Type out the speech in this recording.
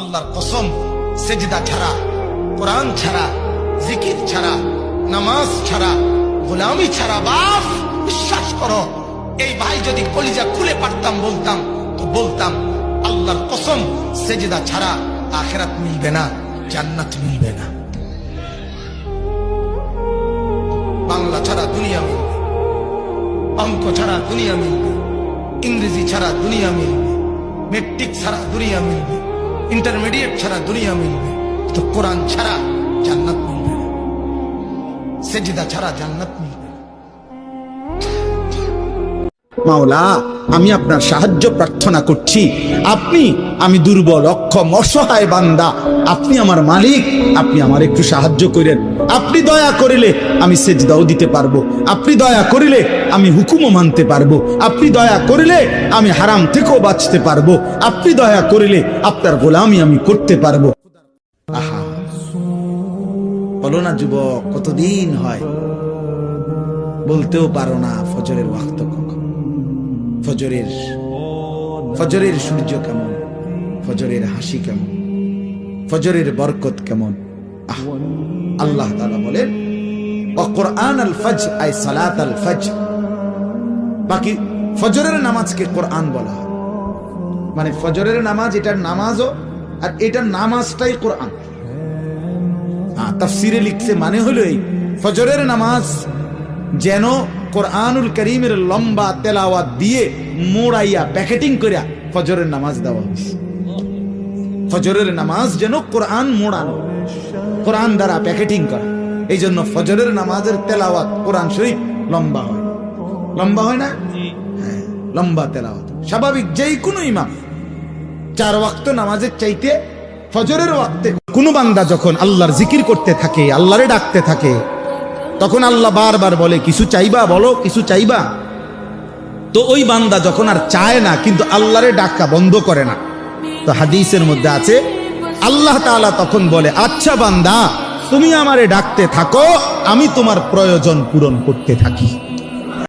আল্লাহর কসম, সেজদা ছাড়া, কোরআন ছাড়া, জিকির ছাড়া, নামাজ ছাড়া, গোলামি ছাড়া, বাপ বিশ্বাস করো, এই ভাই যদি কলিজা খুলে পারতাম বলতাম তো বলতাম আল্লাহর কসম, সেজদা ছাড়া আখিরাত মিলবে না, জান্নাত মিলবে না। বাংলা ছাড়া দুনিয়া মিলবে, অঙ্ক ছাড়া দুনিয়া মিলবে, ইংরেজি ছাড়া দুনিয়া মিলবে, মেট্রিক ছাড়া দুনিয়া মিলবে, ইন্টারমিডিয়েট ছাড়া দুনিয়া মিলবে, তো কোরআন ছাড়া জান্নাত মিলবে না, সেজদা ছাড়া জান্নাত মিলবে না। মাওলা, আমি আপনার সাহায্য প্রার্থনা করছি। আমি দুর্বল, অক্ষম, অসহায় বান্দা, আপনি আমার মালিক, আপনি আমার একটু সাহায্য করেন। আপনি দয়া করিলে আমি সেজদাও দিতে পারবো, আপনি দয়া করিলে আমি হুকুমও মানতে পারবো, আপনি দয়া করিলে আমি হারাম থেকেও বাঁচতে পারবো, আপনি দয়া করিলে আপনার গোলামি আমি করতে পারবো। আহা, বলো না যুবক, কতদিন হয় বলতেও পারো না ফজরের ওয়াক্ত কখন, ফজরের সূর্য কেমন, ফজরের হাসি কেমন, ফজরের বরকত কেমন। আল্লাহ তাআলা বলেন ওয়াকুরআন আল ফজর, আই সালাত আল ফজর। বাকি ফজরের নামাজকে কোরআন বলা হয়, মানে ফজরের নামাজ এটার নামাজও, আর এটার নামাজটাই কোরআন। তাফসিরে লিখছে মানে হলো এই, ফজরের নামাজ যেন কোরআনুল কারীমের লম্বা তেলাওয়াত দিয়ে মোড়াইয়া প্যাকেটিং করিয়া ফজরের নামাজ দেওয়া হয়েছে। ফজরের নামাজ যেন কোরআন মোড়ানো, কোরআন দ্বারা প্যাকেটিং করা, এই জন্য ফজরের নামাজের তেলাওয়াত কোরআন শরীফ লম্বা হয়। লম্বা হয় না? হ্যাঁ, লম্বা তেলাওয়াত স্বাভাবিক। যেই কোনো ইমাম 4 ওয়াক্ত নামাজের চাইতে ফজরের ওয়াক্তে কোনো বান্দা যখন আল্লাহর জিকির করতে থাকে, আল্লাহরে ডাকতে থাকে, তখন আল্লাহ বারবার বলে কিছু চাইবা, বলো কিছু চাইবা। তো ওই বান্দা যখন আর চায় না, কিন্তু আল্লাহরে ডাকা বন্ধ করে না, তো হাদিসের মধ্যে আছে আল্লাহ তাআলা তখন বলে, আচ্ছা বান্দা, তুমি আমারে ডাকতে থাকো, আমি তোমার প্রয়োজন পূরণ করতে থাকি।